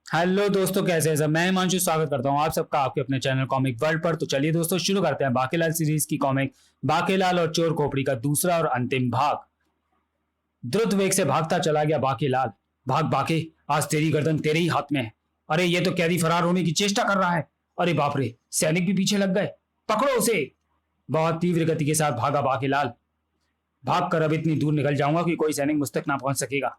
Hello दोस्तों, कैसे हैं सब। मैं हिमांशु स्वागत करता हूं आप सबका आपके अपने चैनल कॉमिक वर्ल्ड पर। तो चलिए दोस्तों, शुरू करते हैं बाकीलाल सीरीज की कॉमिक बाकीलाल और चोर खोपड़ी का दूसरा और अंतिम भाग। द्रुत वेग से भागता चला गया बाकीलाल। भाग बाके, आज तेरी गर्दन तेरे ही हाथ में है। अरे ये तो कैदी फरार होने की चेष्टा कर रहा है। अरे बाप रे, सैनिक भी पीछे लग गए। पकड़ो उसे। बहुत तीव्र गति के साथ भागा बाकीलाल। भाग कर अब इतनी दूर निकल जाऊंगा कि कोई सैनिक मुझ तक ना पहुंच सकेगा।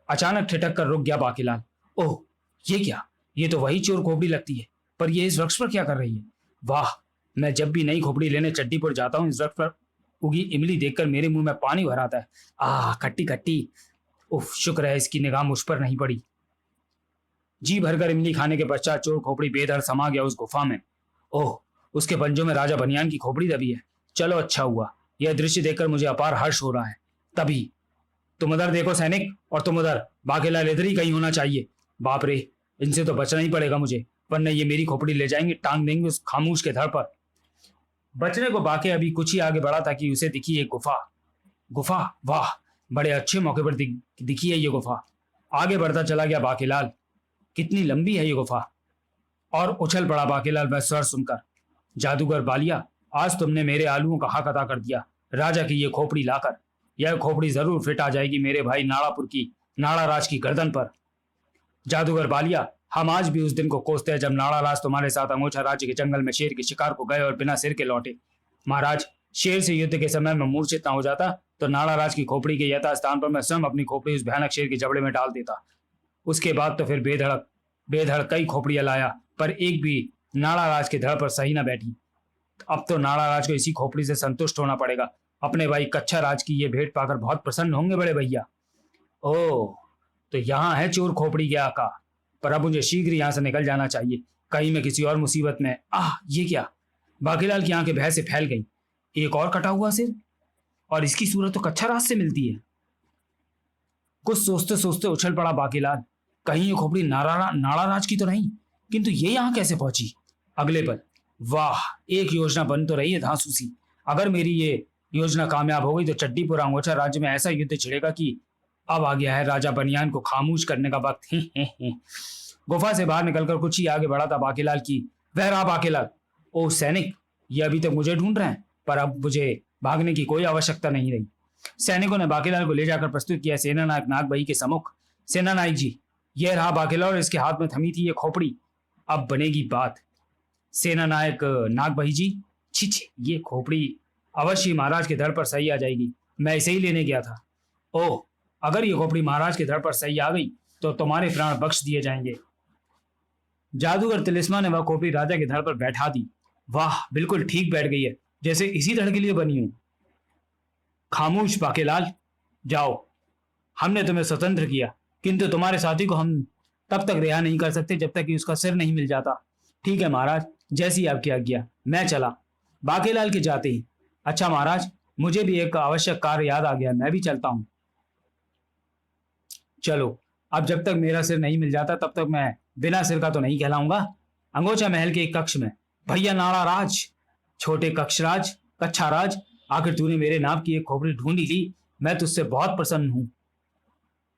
अचानक ठिठक कर रुक गया बाकीलाल। ओह, ये क्या? ये तो वही चोर खोपड़ी लगती है, पर ये इस वृक्ष पर क्या कर रही है? वाह, मैं जब भी नई खोपड़ी लेने चड्डीपुर जाता हूँ, इस वृक्ष पर उगी इमली देखकर मेरे मुंह में पानी भर आता है। खट्टी खट्टी। उफ, शुक्र है इसकी निगाह मुझ पर नहीं पड़ी। जी भरकर इमली खाने के पश्चात चोर खोपड़ी बेधड़ समा गया उस गुफा में। ओह, उसके पंजों में राजा बनियान की खोपड़ी दबी है। चलो अच्छा हुआ, यह दृश्य देखकर मुझे अपार हर्ष हो रहा है। तभी, तुम उधर देखो सैनिक, और तुम उधर। बाकीलाल इधर ही कहीं होना चाहिए। बाप रे, इनसे तो बचना ही पड़ेगा मुझे, वरना ये मेरी खोपड़ी ले जाएंगे, टांग देंगे उस खामोश के धड़ पर। बचने को बाकी अभी कुछ ही आगे बढ़ा था कि उसे दिखी एक गुफा। गुफा, वाह, बड़े अच्छे मौके पर दिखी है ये गुफा। आगे बढ़ता चला गया बाकीलाल। कितनी लंबी है ये गुफा। और उछल पड़ा बाकीलाल वह स्वर सुनकर। जादूगर बालिया, आज तुमने मेरे आलुओं का हक अदा कर दिया राजा की ये खोपड़ी लाकर। यह खोपड़ी जरूर फिट आ जाएगी मेरे भाई नाड़ापुर की, नाड़ा राज की गर्दन पर। जादूगर बालिया, हम आज भी उस दिन को कोसते हैं जब नाड़ा राज तुम्हारे साथ अंगोछा राज्य के जंगल में शेर के शिकार को गए और बिना सिर के लौटे। महाराज, शेर से युद्ध के समय में मूर्छित न हो जाता तो नाड़ा राज की खोपड़ी के यथा स्थान पर मैं स्वयं अपनी खोपड़ी उस भयानक शेर के जबड़े में डाल देता। उसके बाद तो फिर बेधड़क बेधड़ कई खोपड़ियां लाया, पर एक भी नाड़ा राज के धड़ पर सही न बैठी। अब तो नाड़ा राज को इसी खोपड़ी से संतुष्ट होना पड़ेगा। अपने भाई कच्छा राज की ये भेंट पाकर बहुत प्रसन्न होंगे बड़े भैया। ओह, तो यहाँ है चोर खोपड़ी के आका। पर अब मुझे शीघ्र यहाँ से निकल जाना चाहिए, कहीं मैं किसी और मुसीबत में। ये क्या? बाकीलाल की आंखें भय से फैल गई। एक और कटा हुआ सिर, और इसकी सूरत तो कच्छा राज से मिलती है। कुछ सोचते सोचते उछल पड़ा बाकीलाल। कहीं ये खोपड़ी नाड़ा राज की तो नहीं, किंतु ये यहाँ कैसे पहुंची? अगले पल, वाह, एक योजना बन तो रही है धांसूसी। अगर मेरी ये योजना कामयाब हो गई तो चड्डीपुर अंगोछा राज्य में ऐसा युद्ध छिड़ेगा कि अब आ गया है राजा बनियान को खामोश करने का वक्त। गुफा से बाहर निकलकर कुछ ही आगे बढ़ा था बाकीलाल की वह रहा बाकीलाल। ओ सैनिक, ये अभी तक मुझे ढूंढ रहे हैं, पर अब मुझे भागने की कोई आवश्यकता नहीं रही। सैनिकों ने बाकीलाल को ले जाकर प्रस्तुत किया सेना नायक नागबई के सम्मुख। सेना नायक जी, यह रहा बाकीलाल और इसके हाथ में थमी थी ये खोपड़ी। अब बनेगी बात। सेना नायक नागबई जी, छी, ये खोपड़ी अवश्य महाराज के धड़ पर सही आ जाएगी। मैं इसे ही लेने गया था। ओह, अगर ये खोपड़ी महाराज के धड़ पर सही आ गई तो तुम्हारे प्राण बख्श दिए जाएंगे। जादूगर तिलिस्मा ने वह खोपड़ी राजा के धड़ पर बैठा दी। वाह, बिल्कुल ठीक बैठ गई है, जैसे इसी धड़ के लिए बनी हूं। खामोश बाकीलाल, जाओ। हमने तुम्हें स्वतंत्र किया, किंतु तुम्हारे साथी को हम तब तक रिहा नहीं कर सकते जब तक कि उसका सिर नहीं मिल जाता। ठीक है महाराज, जैसी आपकी आज्ञा। मैं चला। बाकीलाल के जाते ही, अच्छा महाराज, मुझे भी एक आवश्यक कार्य याद आ गया, मैं भी चलता हूं। चलो, अब जब तक मेरा सिर नहीं मिल जाता तब तक मैं बिना सिर का तो नहीं कहलाऊंगा। अंगोछा महल के एक कक्ष में, भैया नाड़ा राज, छोटे कक्षराज, कच्छा राज, आखिर तूने मेरे नाम की एक खोपड़ी ढूंढ ही ली। मैं तुझसे बहुत प्रसन्न हूं।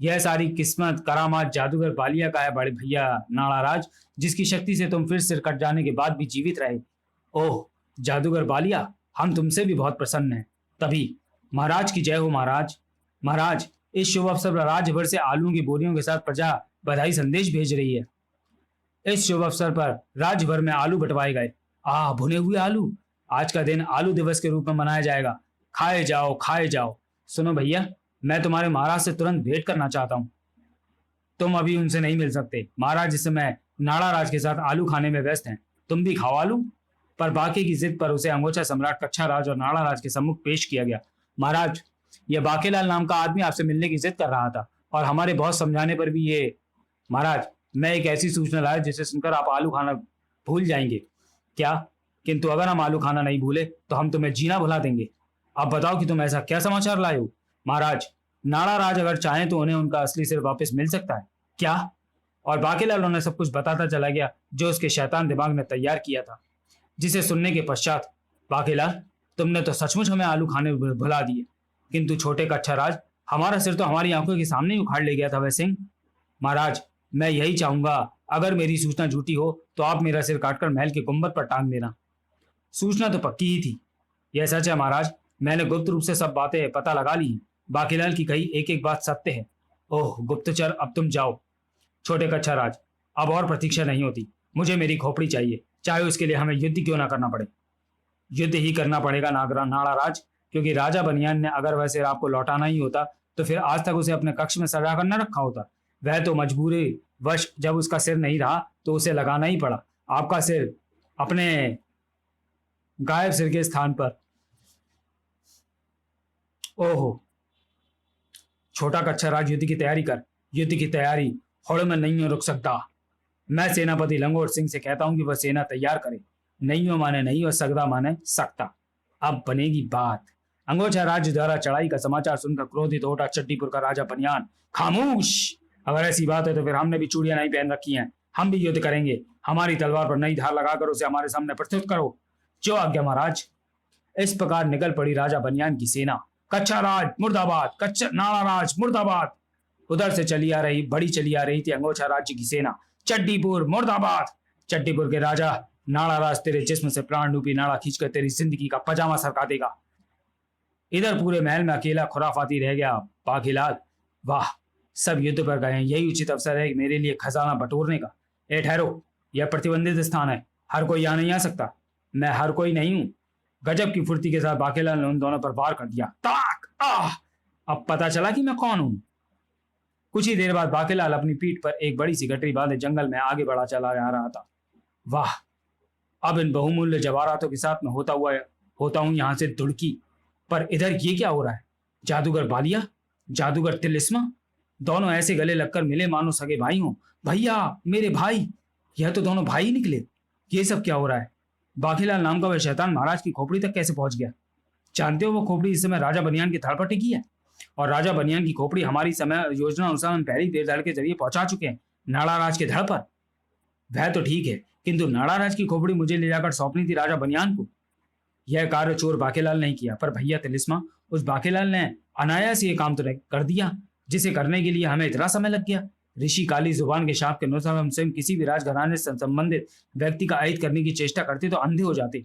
यह सारी किस्मत करामात जादूगर बालिया का है बड़े भैया नाड़ा राज, जिसकी शक्ति से तुम फिर सिर कट जाने के बाद भी जीवित रहे। ओह जादूगर बालिया, हम तुमसे भी बहुत प्रसन्न हैं। तभी, महाराज की जय हो महाराज। महाराज, इस शुभ अवसर पर राज्य भर से आलूओं की बोरियों के साथ प्रजा बधाई संदेश भेज रही है। इस शुभ अवसर पर राज्य भर में आलू बंटवाए गए। भुने हुए आलू। आज का दिन आलू दिवस के रूप में मनाया जाएगा। खाए जाओ, खाए जाओ। सुनो भैया, मैं तुम्हारे महाराज से तुरंत भेंट करना चाहता हूँ। तुम अभी उनसे नहीं मिल सकते। महाराज इस समय नाड़ा राज के साथ आलू खाने में व्यस्त हैं। तुम भी खाओ आलू। पर बाकी की जिद पर उसे अंगोछा सम्राट कच्छा राज और नाड़ा राज के सम्मुख पेश किया गया। महाराज, यह बाकीलाल नाम का आदमी आपसे मिलने की जिद कर रहा था, और हमारे बहुत समझाने पर भी ये। महाराज, मैं एक ऐसी सूचना लाया जिसे सुनकर आप आलू खाना भूल जाएंगे। क्या? किंतु अगर हम आलू खाना नहीं भूले तो हम तुम्हें जीना भुला देंगे। आप बताओ कि तुम ऐसा क्या समाचार लाए हो। महाराज, नाड़ा राज अगर चाहें तो उन्हें उनका असली सिर वापस मिल सकता है। क्या? और बाकीलाल उन्हें सब कुछ बताता चला गया जो उसके शैतान दिमाग ने तैयार किया था, जिसे सुनने के पश्चात, बाकीलाल, तुमने तो सचमुच हमें आलू खाने भुला दिए। किंतु छोटे कच्छा राज, हमारा सिर तो हमारी आंखों के सामने ही उखाड़ ले गया था वह सिंह। महाराज, मैं यही चाहूंगा, अगर मेरी सूचना झूठी हो तो आप मेरा सिर काटकर महल के गुंबद पर टांग देना। सूचना तो पक्की ही थी। यह सच है महाराज, मैंने गुप्त रूप से सब बातें पता लगा ली हैं। बाकीलाल की कही एक एक बात सत्य है। ओह गुप्तचर, अब तुम जाओ। छोटे कच्छा राज, अब और प्रतीक्षा नहीं होती। मुझे मेरी खोपड़ी चाहिए, चाहे उसके लिए हमें युद्ध क्यों ना करना पड़े। युद्ध ही करना पड़ेगा नागरा नाड़ा राज, क्योंकि राजा बनियान ने अगर वह सिर आपको लौटाना ही होता तो फिर आज तक उसे अपने कक्ष में सजा कर न रखा होता। वह तो मजबूरी वश जब उसका सिर नहीं रहा तो उसे लगाना ही पड़ा। आपका सिर अपने गायब सिर के स्थान पर। ओहो छोटा कच्छा राज, युद्ध की तैयारी कर। युद्ध की तैयारी होड़ में नहीं रुक सकता। मैं सेनापति लंगोट सिंह से कहता हूं कि वह सेना तैयार करे। नहीं हो माने नहीं और सकदा माने सकता। अब बनेगी बात। अंगोछा राज्य द्वारा चढ़ाई का समाचार सुनकर क्रोधित हो उठा चड्डीपुर का राजा बनियान। खामोश, अगर ऐसी बात है तो फिर हमने भी चूड़ियां नहीं पहन रखी हैं। हम भी युद्ध करेंगे। हमारी तलवार पर नई धार लगाकर उसे हमारे सामने प्रस्तुत करो। जो आज्ञा महाराज। इस प्रकार निकल पड़ी राजा बनियान की सेना। कच्छा राज मुर्दाबाद, कच्छा नाड़ा राज मुर्दाबाद। उधर से चली आ रही थी अंगोछा राज्य की सेना। चड्डीपुर मुर्दाबाद। चड्डीपुर के राजा, नाड़ा राज तेरे जिस्म से प्राण रूपी नाड़ा खींचकर तेरी जिंदगी का पजामा सरका देगा। इधर पूरे महल में अकेला खुराफाती रह गया बाकीलाल। वाह, सब युद्ध पर गए हैं, यही उचित अवसर है मेरे लिए खजाना बटोरने का। ए ठहरो, यह प्रतिबंधित स्थान है, हर कोई यहाँ नहीं आ सकता। मैं हर कोई नहीं हूं। गजब की फुर्ती के साथ बाकीलाल ने उन दोनों पर वार कर दिया। ताक आह, अब पता चला कि मैं कौन हूं। कुछ ही देर बाद बाकीलाल अपनी पीठ पर एक बड़ी सी गठरी बांधे जंगल में आगे बढ़ा चला जा रहा था। वाह, अब इन बहुमूल्य जवाहरातों के साथ में होता हूं यहां से दुड़की। पर इधर ये क्या हो रहा है? जादूगर बालिया, जादूगर तिलिस्मा, दोनों ऐसे गले लगकर मिले मानो सगे भाई हों। भैया, मेरे भाई, यह तो दोनों भाई निकले। ये सब क्या हो रहा है? बाकीलाल नाम का वह शैतान महाराज की खोपड़ी तक कैसे पहुंच गया? जानते हो वो खोपड़ी इस समय राजा बनियान की धड़ पर टिकी है, और राजा बनियान की खोपड़ी हमारी समय योजना अनुसार हम पहली धड़ के जरिए पहुंचा चुके हैं नाड़ा राज के धड़ पर। वह तो ठीक है, किंतु नाड़ा राज की खोपड़ी मुझे ले जाकर सौंपनी थी राजा बनियान को। यह कार्य चोर बाकीलाल नहीं किया, पर भैया तिलिस्मा, उस बाकीलाल ने अनायास ये काम तो कर दिया जिसे करने के लिए हमें इतना समय लग गया। ऋषि काली जुबान के शाप के अनुसार हम स्वयं किसी भी राजघराने से संबंधित व्यक्ति का अहित करने की चेष्टा करते तो अंधे हो जाते।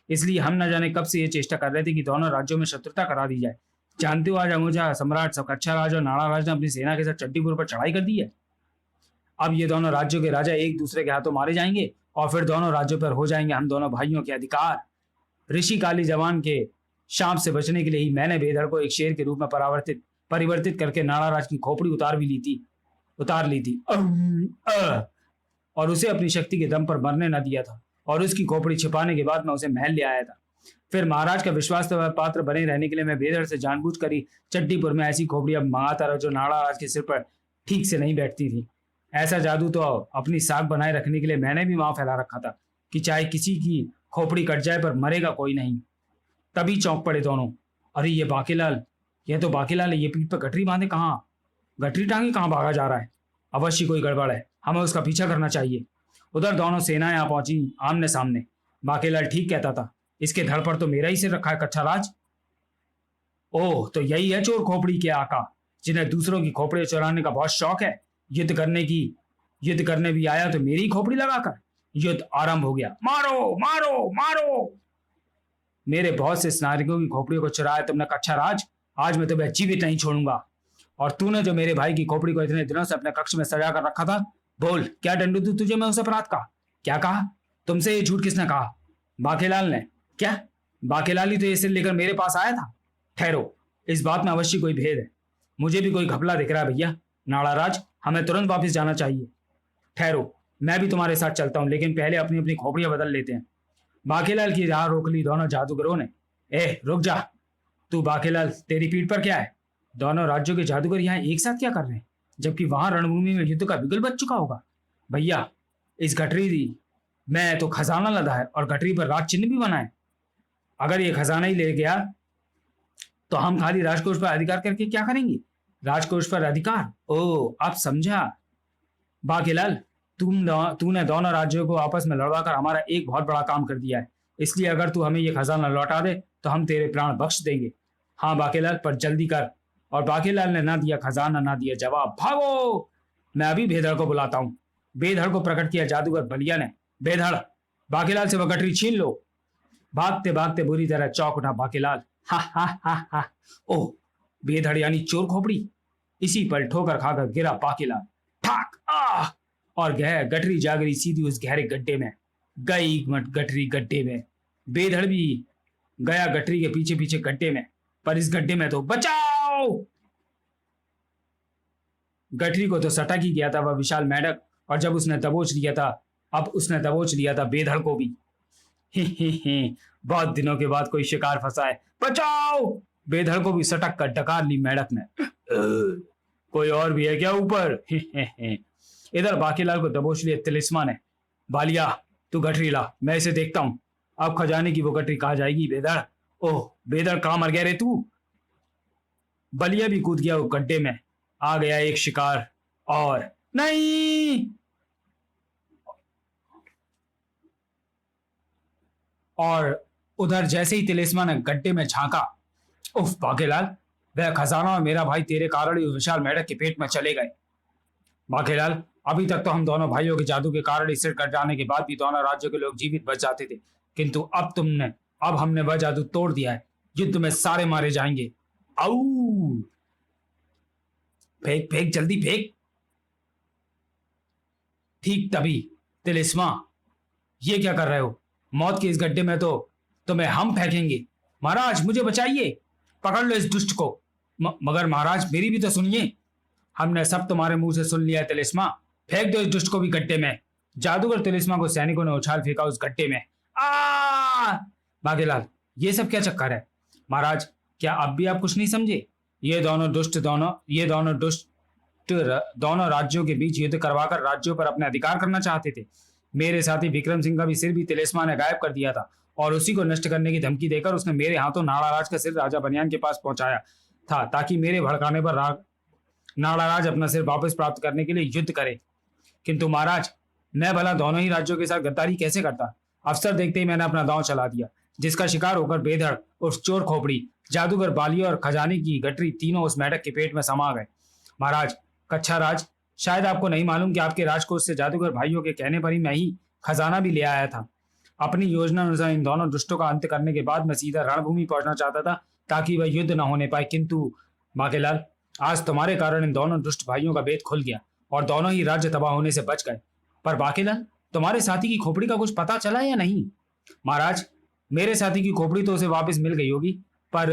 इसलिए हम न जाने कब से ये चेष्टा कर रहे थे कि दोनों राज्यों में शत्रुता करा दी जाए। जानते हो आज अंगूठा सम्राट कच्छा राज और नाड़ा राज ने अपनी सेना के साथ चड्डीपुर पर चढ़ाई कर दी है। अब ये दोनों राज्यों के राजा एक दूसरे के हाथों मारे जाएंगे और फिर दोनों राज्यों पर हो जाएंगे हम दोनों भाइयों के अधिकार। ऋषि काली जवान के शाप से बचने के लिए ही मैंने बेधड़ को एक शेर के रूप में परिवर्तित करके नाड़ा राज की खोपड़ी उतार ली थी और उसे अपनी शक्ति के दम पर मरने न दिया था। और उसकी खोपड़ी छिपाने के बाद मैं उसे महल ले आया था। फिर महाराज का विश्वास पात्र बने रहने के लिए मैं बेधड़ से जानबूझकर ही चड्डीपुर में ऐसी खोपड़ी अब मंगाता रहा जो नाड़ा राज के सिर पर ठीक से नहीं बैठती थी। ऐसा जादू तो अपनी साख बनाए रखने के लिए मैंने भी वहां फैला रखा था कि चाहे किसी की खोपड़ी कट जाए पर मरेगा कोई नहीं। तभी चौंक पड़े दोनों। अरे ये बाकीलाल, ये तो बाकीलाल है, ये पीठ पर गठरी बांधे कहाँ, गठरी टांगे कहाँ भागा जा रहा है? अवश्य कोई गड़बड़ है, हमें उसका पीछा करना चाहिए। उधर दोनों सेनाएं आ पहुंची आमने सामने। बाकीलाल ठीक कहता था, इसके धड़ पर तो मेरा ही सिर रखा है कच्छा राज। ओह, तो यही है चोर खोपड़ी के आका, जिन्हें दूसरों की खोपड़ी चुराने का बहुत शौक है। युद्ध करने भी आया तो मेरी खोपड़ी लगाकर। युद्ध आरंभ हो गया। मारो मारो मारो। मेरे बहुत से नागरिकों की खोपड़ियों को चुराया तुमने कच्छा राज, आज मैं तुम्हें जीवित नहीं छोड़ूंगा। और तूने जो मेरे भाई की खोपड़ी को इतने दिनों से अपने कक्ष में सजा कर रखा था, बोल क्या दंड दूं तुझे मैं उस अपराध का? क्या कहा तुमसे? ये झूठ किसने कहा? बाकीलाल ने। क्या बाकीलाल ही तो ये सिर लेकर मेरे पास आया था? ठहरो, इस बात में अवश्य कोई भेद है। मुझे भी कोई घपला दिख रहा है भैया। नाड़ा राज, हमें तुरंत वापस जाना चाहिए। ठहरो, मैं भी तुम्हारे साथ चलता हूं, लेकिन पहले अपनी अपनी खोपड़ियां बदल लेते हैं। बाकीलाल की राह रोक ली दोनों जादूगरों ने। ए रुक जा तू बाकीलाल, तेरी पीठ पर क्या है? दोनों राज्यों के जादूगर यहाँ एक साथ क्या कर रहे हैं, जबकि वहां रणभूमि में युद्ध का बिगुल बच चुका होगा? भैया, इस गठरी में तो खजाना लदा है और गठरी पर राज चिन्ह भी बना है। अगर ये खजाना ही ले गया तो हम खाली राजकोष पर अधिकार करके क्या करेंगे? राजकोष पर अधिकार? ओ, आप समझा। बाकीलाल, तूने दोनों राज्यों को आपस में लड़वाकर हमारा एक बहुत बड़ा काम कर दिया है। इसलिए अगर तू हमें ये खजाना लौटा दे तो हम तेरे प्राण बख्श देंगे। हाँ बाकीलाल, पर जल्दी कर। और बाकीलाल ने ना दिया खजाना ना दिया जवाब। भागो! मैं अभी बेधड़ को बुलाता हूँ। बेधड़ को प्रकट किया जादूगर बलिया ने। बेधड़, बाकीलाल से वह गठरी छीन लो। भागते भागते बुरी तरह चौंक उठा बाकीलाल। हा हा हा हा। ओह, बेधड़ यानी चोर खोपड़ी। इसी पल ठोकर खाकर गिरा बाकीलाल। ठाक आह, और गठरी जा गिरी सीधी उस गहरे गड्ढे में। गई गठरी गड्ढे में। बेधड़ भी गया गठरी के पीछे पीछे गड्ढे में, पर इस गड्ढे में तो बचाओ। गठरी को तो सटक ही गया था वह विशाल मेंढक, और जब उसने दबोच लिया था, अब उसने दबोच लिया था बेधड़ को भी। ही, बहुत दिनों के बाद कोई शिकार फंसा है, बचाओ। बेधड़ को भी सटक कर डकार ली मेंढक ने। कोई और भी है क्या ऊपर? इधर बाकीलाल को दबोच लिया तिलिस्मा ने। बालिया, तू गठरी ला, मैं इसे देखता हूं। अब खजाने की वो गठरी कहा जाएगी बेधड़। ओह बेधड़, कहां मर गया रे तू? बलिया भी कूद गया वो गड्ढे में। आ गया एक शिकार, और नहीं। और उधर जैसे ही तिलिस्मा ने गड्ढे में झांका, उफ बाकीलाल, वह खजाना और मेरा भाई तेरे कारण ही विशाल मेंढक के पेट में चले गए। बाकीलाल, अभी तक तो हम दोनों भाइयों के जादू के कारण सिर कट जाने के बाद भी दोनों राज्यों के लोग जीवित बच जाते थे, किंतु अब हमने वह जादू तोड़ दिया है। युद्ध में सारे मारे जाएंगे। आऊ, फेंक फेंक, जल्दी फेंक। ठीक तभी, तिलिस्मा, ये क्या कर रहे हो? मौत के इस गड्ढे में तो तुम्हें हम फेंकेंगे। महाराज, मुझे बचाइए, पकड़ लो इस दुष्ट को। मगर महाराज, मेरी भी तो सुनिए। हमने सब तुम्हारे मुंह से सुन लिया है तिलिस्मा। फेंक दो इस दुष्ट को भी गड्ढे में। जादूगर तिलिस्मा को सैनिकों ने उछाल फेंका उस गड्ढे में। आ! बाकीलाल, ये सब क्या चक्कर है? महाराज, क्या अब भी आप कुछ नहीं समझे? ये दोनों दुष्ट दोनों राज्यों के बीच युद्ध करवाकर राज्यों पर अपने अधिकार करना चाहते थे। मेरे साथी विक्रम सिंह का भी सिर भी तिलिस्मा ने गायब कर दिया था, और उसी को नष्ट करने की धमकी देकर उसने मेरे हाथों नाड़ाराज का सिर राजा बनियान के पास पहुंचाया था, ताकि मेरे भड़काने पर नाड़ाराज अपना सिर वापस प्राप्त करने के लिए युद्ध करे। किंतु महाराज, मैं भला दोनों ही राज्यों के साथ गद्दारी कैसे करता? अवसर देखते ही मैंने अपना दांव चला दिया, जिसका शिकार होकर बेधड़, उस चोर खोपड़ी, जादूगर बालिया और खजाने की गठरी तीनों उस मेंढक के पेट में समा गए। महाराज, कच्छा राज, शायद आपको नहीं मालूम कि आपके राजकोष से जादूगर भाइयों के कहने पर ही मैं ही खजाना भी ले आया था। अपनी योजना अनुसार इन दोनों दुष्टों का अंत करने के बाद मैं सीधा रणभूमि पहुंचना चाहता था, ताकि वह युद्ध न होने पाए। किंतु बाकीलाल, आज तुम्हारे कारण इन दोनों दुष्ट भाइयों का भेद खुल गया, और दोनों ही राज्य तबाह होने से बच गए। पर बाकीलाल, तुम्हारे साथी की खोपड़ी का कुछ पता चला या नहीं? महाराज, मेरे साथी की खोपड़ी तो उसे वापस मिल गई होगी, पर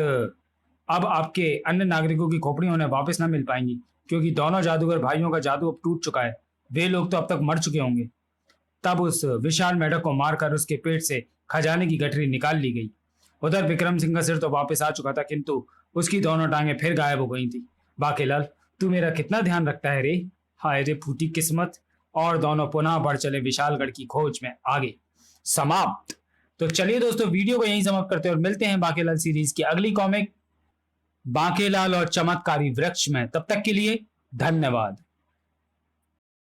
अब आपके अन्य नागरिकों की खोपड़ी उन्हें वापस न मिल पाएंगी, क्योंकि दोनों जादूगर भाइयों का जादू अब टूट चुका है। वे लोग तो अब तक मर चुके होंगे। तब उस विशाल मेंढक को मारकर उसके पेट से खजाने की गठरी निकाल ली गई। उधर विक्रम सिंह का सिर तो वापस आ चुका था, किंतु उसकी दोनों टांगें फिर गायब हो गई थी। बाकीलाल, तू मेरा कितना ध्यान रखता है रे। हाय रे फूटी किस्मत। और दोनों पुनः बढ़ चले विशालगढ़ की खोज में आगे। समाप्त। तो चलिए दोस्तों, वीडियो को यहीं समाप्त करते हैं और मिलते हैं बाकीलाल सीरीज की अगली कॉमिक बाकीलाल और चमत्कारी वृक्ष में। तब तक के लिए धन्यवाद।